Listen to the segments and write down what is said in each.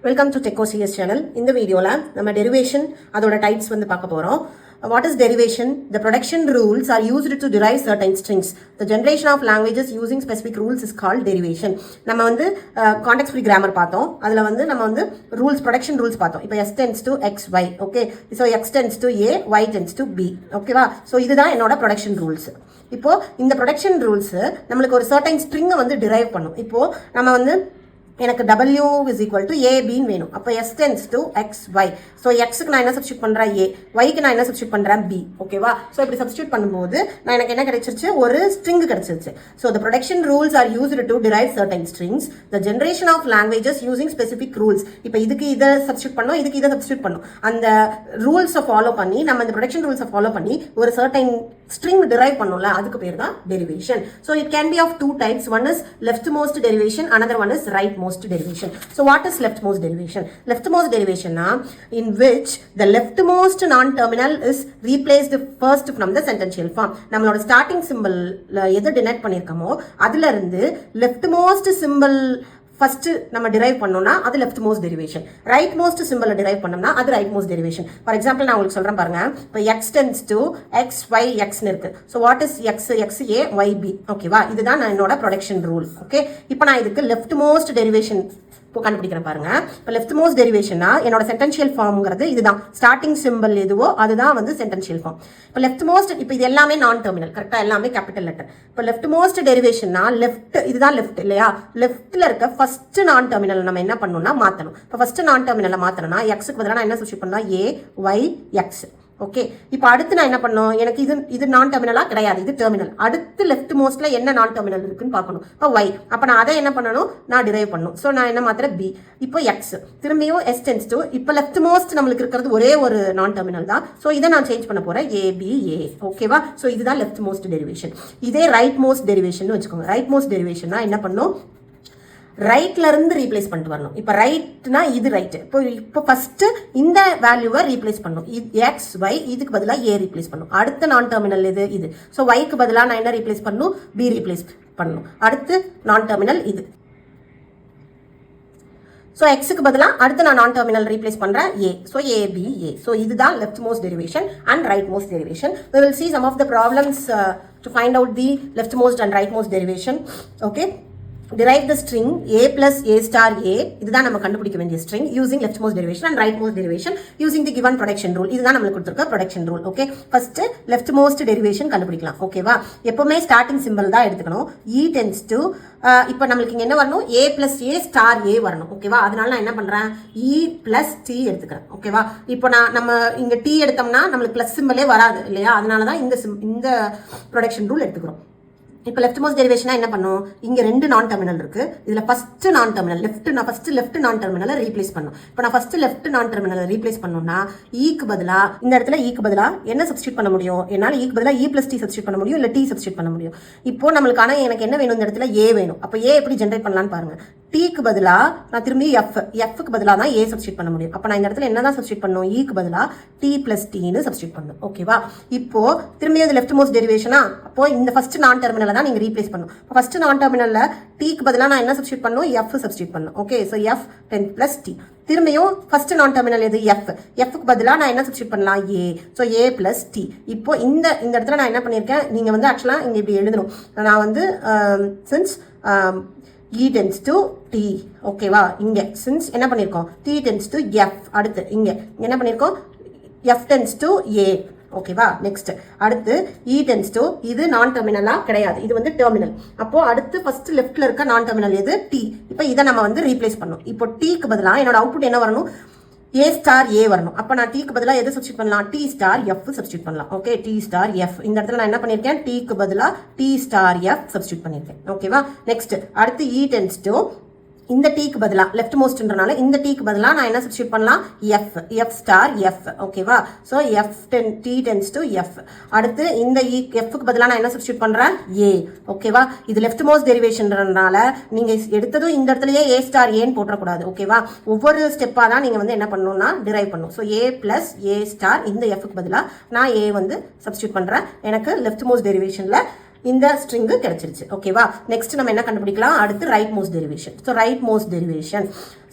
Welcome to டெக்கோசிஎஸ் channel. இந்த வீடியோவில் நம்ம டெரிவேஷன் அதோட டைப்ஸ் வந்து பார்க்க போகிறோம். What is derivation? The production rules are used to derive certain strings. The generation of languages using specific rules is called derivation. நம்ம வந்து context free grammar பார்த்தோம். அதில் வந்து நம்ம வந்து rules, production rules பார்த்தோம். இப்போ s tends to x, y. Okay. So x tends to a, y tends to b. ஓகேவா? ஸோ இதுதான் என்னோட production rules. இப்போ இந்த production rules நம்மளுக்கு ஒரு certain string வந்து derive பண்ணும். இப்போ நம்ம வந்து எனக்கு w is equal to a b வேணும். அப்போ s tends to x, y. So எக்ஸுக்கு நான் என்ன சப்ஸ்டியூட் பண்ணுறேன் a, yக்கு நான் என்ன சப்ஸ்டியூட் பண்ணுறேன் b. ஓகேவா? ஸோ இப்படி சப்ஸ்டியூட் பண்ணும்போது நான் எனக்கு என்ன கிடைச்சிருச்சு, ஒரு ஸ்ட்ரிங் கிடைச்சிருச்சு. So the production rules are used to derive certain strings. The generation of languages using specific rules. இப்போ இதுக்கு இதை சப்ஸ்டியூட் பண்ணோம், இதுக்கு இதை சப்ஸ்டியூட் பண்ணோம். அந்த ரூல்ஸை ஃபாலோ பண்ணி நம்ம இந்த ப்ரொடக்ஷன் ரூல்ஸை ஃபாலோ பண்ணி ஒரு சர்டைன் string derive பண்ணோம்ல, அதுக்கு பேர் தான் derivation. So it can be of two types. One is leftmost derivation, another one is rightmost derivation. So what is leftmost derivation? Leftmost derivation in which the leftmost non-terminal is replaced first from the sentential form. நம்மளோட starting symbol எது denote பண்ணிருக்கோமோ அதுல இருந்து leftmost symbol first நம்ம derive பண்ணோம்னா அது left most derivation. Right most சிம்பிளை derive பண்ணோம்னா அது right most derivation. For example நான் உங்களுக்கு சொல்றேன் பாருங்க. இப்போ X tends to X Y எக்ஸ்னு இருக்கு. So what is X, X A Y B. ஓகேவா? இதுதான் நான் என்னோட ப்ரொடக்ஷன் ரூல். ஓகே, இப்போ நான் இதுக்கு லெஃப்ட் மோஸ்ட் டெரிவேஷன் கண்டுபிடிக்கிறேன் பாருங்க. இப்போ லெஃப்ட் மோஸ்ட் டெரிவேஷனா என்னோட சென்டென்ஷியல் ஃபார்ம்ங்கிறது இதுதான். ஸ்டார்டிங் சிம்பிள் எதுவோ அதுதான் வந்து சென்டென்ஷியல் ஃபார்ம். இப்போ லெஃப்ட் மோஸ்ட், இப்போ இது எல்லாமே நான் டெர்மினல், கரெக்டா? எல்லாமே கேபிட்டல் லெட்டர். இப்போ லெஃப்ட் மோஸ்ட் டெரிவேஷன்னா லெஃப்ட், இதுதான் லெஃப்ட் இல்லையா? லெஃப்ட்ல இருக்க ஃபர்ஸ்ட் நான் டெர்மினல் நம்ம என்ன பண்ணணும்னா மாற்றணும். இப்போ ஃபர்ஸ்ட் நான் டெர்மினலை மாற்றணும்னா எக்ஸுக்கு பதிலாக நான் என்ன சப்ஸ்டியூட் பண்ணலாம், ஏ ஒய் எக்ஸ். ஓகே, இப்போ அடுத்து நான் என்ன பண்ணணும், எனக்கு இது நான் டெர்மினலா கிடையாது, இது டெர்மினல். அடுத்து லெஃப்ட் மோஸ்ட்ல என்ன நான் டெர்மினல் இருக்குன்னு பார்க்கணும். இப்போ ஒய், அப்போ நான் அதை என்ன பண்ணணும், நான் டிரைவ் பண்ணணும். ஸோ நான் என்ன மாத்திரம் பி. இப்போ எக்ஸ், திரும்பியும் எஸ் டென்ஸ் டு, இப்போ லெஃப்ட் மோஸ்ட் நம்மளுக்கு இருக்கிறது ஒரே ஒரு நான் டெர்மினல் தான். ஸோ இதை நான் சேஞ்ச் பண்ண போறேன், ஏ பி ஏ. ஓகேவா? ஸோ இதுதான் லெஃப்ட் மோஸ்ட் டெரிவேஷன். இதே ரைட் மோஸ்ட் டெரிவேஷன் வச்சுக்கோங்க. ரைட் மோஸ்ட் டெரிவேஷன்னா என்ன பண்ணும், ரைட்ல இருந்து ரீப்ளேஸ் பண்ணிட்டு வரணும். இப்போ ரைட்னா இது ரைட். இப்போ ஃபர்ஸ்ட் இந்த வேல்யூவை ரீப்ளேஸ் பண்ணும். எக்ஸ் ஒய், இதுக்கு பதிலாக ஏ ரீப்ளேஸ் பண்ணும். அடுத்த நான் டெர்மினல் இது. ஸோ ஒய்க்கு பதிலாக நான் என்ன ரீப்ளேஸ் பண்ணணும், பி ரீப்ளேஸ் பண்ணணும். அடுத்து நான் டெர்மினல் இது. ஸோ எக்ஸுக்கு பதிலாக அடுத்து நான் நான் டெர்மினல் ரீப்ளேஸ் பண்ணுறேன் ஏ. So A B A. So இதுதான் left most derivation and right most derivation. We will see some of the problems to find out the leftmost and rightmost derivation. Okay. Derive the string a plus a star a. இதுதான் நம்ம கண்டுபிடிக்க வேண்டிய string using leftmost derivation and rightmost derivation using the given production rule. இதுதான் நம்மளுக்கு கொடுத்திருக்க production rule. Okay, first leftmost derivation கண்டுபிடிக்கலாம். ஓகேவா? எப்பவுமே ஸ்டார்டிங் சிம்பிள் தான் எடுத்துக்கணும். e tends to, இப்போ நம்மளுக்கு இங்க என்ன வரணும், a plus a star a வரணும். ஓகேவா? அதனால நான் என்ன பண்றேன், e plus t எடுத்துக்கிறேன். ஓகேவா? இப்போ நம்ம இங்க t எடுத்தோம்னா நம்மளுக்கு பிளஸ் சிம்பிளே வராது இல்லையா? அதனால தான் இந்த ப்ரொடக்ஷன் ரூல் எடுத்துக்கிறோம். இப்போ லெஃப்ட் மோஸ்ட் டெரிவேஷனா என்ன பண்ணும், இங்க ரெண்டு நான் டெர்மினல் இருக்கு. இதுல ஃபர்ஸ்ட் நான் டெர்மினல் லெஃப்ட் நான் டெர்மினலை ரீப்ளேஸ் பண்ணும். இப்போ நான் ஃபர்ஸ்ட் லெஃப்ட் நான் டெர்மினலை ரீப்ளேஸ் பண்ணணும்னா ஈக்கு பதிலா இந்த இடத்துல ஈக்கு பதிலா என்ன சப்ஸ்டியூட் பண்ண முடியும், என்னால் ஈக்கு பதிலா இ பிளஸ் டி சப்ஸ்டியூட் பண்ண முடியும், இல்லை டி சப்ஸ்டியூட் பண்ண முடியும். இப்போ நம்மளுக்கான எனக்கு என்ன வேணும், இந்த இடத்துல ஏ வேணும். அப்போ ஏ எப்படி ஜென்ரேட் பண்ணலான்னு பாருங்க. டீக்கு பதிலா நான் திரும்பி எஃப்க்கு பதிலாக தான் ஏ சப்ஸ்டியூட் பண்ண முடியும். அப்போ நான் இந்த இடத்துல என்னதான் சப்ஸ்டியூட் பண்ணணும், ஈக்கு பதிலாக டி பிளஸ் டீன்னு சப்ஸ்டியூட் பண்ணணும். ஓகேவா? இப்போ திரும்பியும் அது லெஃப்ட் மோஸ்ட் டெரிவேஷனா, அப்போ இந்த ஃபர்ஸ்ட் நான் டெர்மினலை தான் நீங்க ரீப்ளேஸ் பண்ணணும். ஃபர்ஸ்ட் நான் டெர்மினல்ல டீக்கு பதிலாக நான் என்ன சப்ஸ்டியூட் பண்ணணும், எஃப் சப்ஸ்டியூட் பண்ணணும். Okay, so F 10 plus T. திரும்பியும் ஃபர்ஸ்ட் நான் டெர்மினல் எது, எஃப்க்கு பதிலாக நான் என்ன சப்ஸ்டியூட் பண்ணலாம், A. So A plus T. இப்போ இந்த இடத்துல நான் என்ன பண்ணியிருக்கேன், நீங்க வந்து ஆக்சுவலாக இங்கே இப்படி எழுதணும். நான் வந்து since e tends to t. ஓகேவா? இங்க சின்ஸ் என்ன பண்ணிருக்கோம், t tends to f. அடுத்து இங்க என்ன பண்ணிருக்கோம், f tends to a. ஓகேவா? நெக்ஸ்ட் அடுத்து e tends to, இது நான் டெர்மினலா கிடையாது, இது வந்து டெர்மினல். அப்போ அடுத்து ஃபர்ஸ்ட் லெஃப்ட்ல இருக்க நான் டெர்மினல் எது, t. இப்போ இதை நம்ம வந்து ரீப்ளேஸ் பண்ணணும். இப்போ t-க்கு பதிலாக என்னோட அவுட்புட் என்ன வரணும், a ஸ்டார் a வரணும். அப்போ நான் t-க்கு பதிலாக எது சப்ஸ்டியூட் பண்ணலாம், t ஸ்டார் f சப்ஸ்டியூட் பண்ணலாம். Okay, t star f. இந்த இடத்துல நான் என்ன பண்ணியிருக்கேன், t-க்கு பதிலாக t ஸ்டார் f சப்ஸ்டியூட் பண்ணியிருக்கேன். ஓகேவா? நெக்ஸ்ட் அடுத்து e tends to, இந்த டீக்கு பதிலா லெஃப்ட் மோஸ்ட்ன்றனால இந்த டீக்கு பதிலா நான் என்ன சப்ஸ்டியூட் பண்ணலாம், எஃப் ஸ்டார் எஃப். ஓகேவா? So T tends to F. அடுத்து இந்த எஃப்க்கு பதிலாக நான் என்ன சப்ஸ்டியூட் பண்றேன், ஏ. ஓகேவா? இது லெஃப்ட் மோஸ்ட் டெரிவேஷன்றனால நீங்க எடுத்ததும் இந்த இடத்துலயே ஏ ஸ்டார் ஏன்னு போட்டக்கூடாது. ஓகேவா? ஒவ்வொரு ஸ்டெப்பா தான் நீங்க வந்து என்ன பண்ணணும்னா டிரைவ் பண்ணணும். So A plus A star, இந்த எஃப்க்கு பதிலாக நான் ஏ வந்து சப்ஸ்டியூட் பண்றேன். எனக்கு லெஃப்ட் மோஸ்ட் டெரிவேஷன்ல இந்த ஸ்ட்ரிங் கிடைச்சிருச்சு ஓகேவா. நெக்ஸ்ட் நம்ம என்ன கண்டுபிடிக்கலாம், அடுத்து right most derivation. So right most derivation,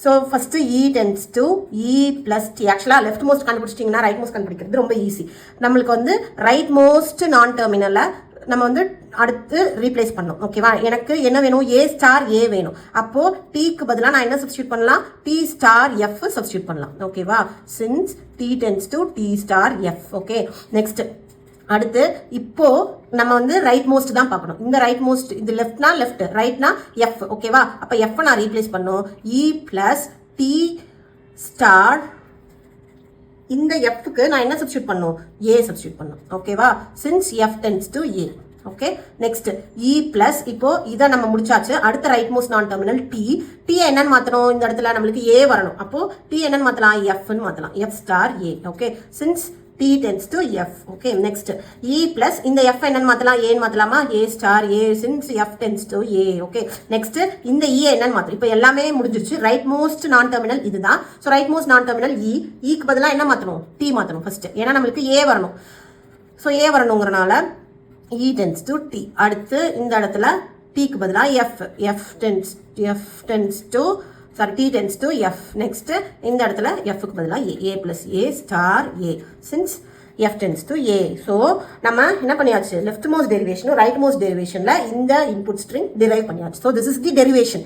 so first E tends to E plus T. ஆக்சுவலாக லெஃப்ட் மோஸ்ட் கண்டுபிடிச்சிட்டிங்கன்னா ரைட் மோஸ்ட் கண்டுபிடிக்கிறது ரொம்ப ஈஸி. நம்மளுக்கு வந்து ரைட் மோஸ்ட் நான் டெர்மினலை நம்ம வந்து அடுத்து ரீப்ளேஸ் பண்ணோம் ஓகேவா. எனக்கு என்ன வேணும், ஏ ஸ்டார் ஏ வேணும். அப்போ டீக்கு பதிலாக நான் என்ன சப்ஸ்டியூட் பண்ணலாம், டி ஸ்டார் எஃப் சப்ஸ்டியூட் பண்ணலாம் ஓகேவா. Since T tends to T star F. Okay, next அடுத்து இப்போ நம்ம வந்து ரைட் மோஸ்ட் தான் பார்க்கணும். இந்த ரைட் மோஸ்ட், இது லெஃப்ட்னா லெஃப்ட், ரைட்னா எஃப் ஓகேவா. அப்போ எஃப் நான் ரீப்ளேஸ் பண்ணும் இ பிளஸ் டி ஸ்டார். இந்த எஃப்க்கு நான் என்ன சப்ஸ்டியூட் பண்ணும், ஏ சப்ஸ்டியூட் பண்ணும் ஓகேவா. Since F tends to A. Okay, next E plus, இப்போ இதை நம்ம முடிச்சாச்சு. அடுத்த right most non terminal D. D என்னன்னு மாற்றணும், இந்த இடத்துல நம்மளுக்கு ஏ வரணும். அப்போ டி என்னன்னு மாற்றலாம், எஃப்னு மாற்றலாம், F star A. Okay, since T tends to F. Okay, next E plus, இந்த எஃப் என்னன்னு மாற்றலாம், ஏன்னு மாற்றலாமா, A star A. Since F tends to A. Okay, next இந்த இ என்னன்னு மாற்றலாம். இப்போ எல்லாமே முடிஞ்சிருச்சு. ரைட் மோஸ்ட் நான் டெர்மினல் இதுதான். So right most non terminal E. இக்கு பதிலாக என்ன மாற்றணும், டி மாற்றணும் ஃபர்ஸ்ட், ஏன்னா நம்மளுக்கு ஏ வரணும். ஸோ ஏ வரணுங்கிறனால இ டென்ஸ் டு டி. அடுத்து இந்த இடத்துல டிக்கு பதிலாக F, F tends to sorry T tends to F. Next இந்த இடத்துல எஃப்க்கு பதிலாக A, A plus A star A. Since F tends to A. So நம்ம என்ன பண்ணியாச்சு, லெஃப்ட் மோஸ்ட் டெரிவேஷனும் ரைட் மோஸ்ட் டெரிவேஷனில் இந்த இன்புட் ஸ்ட்ரிங் டிரைவ் பண்ணியாச்சு. So this is the derivation.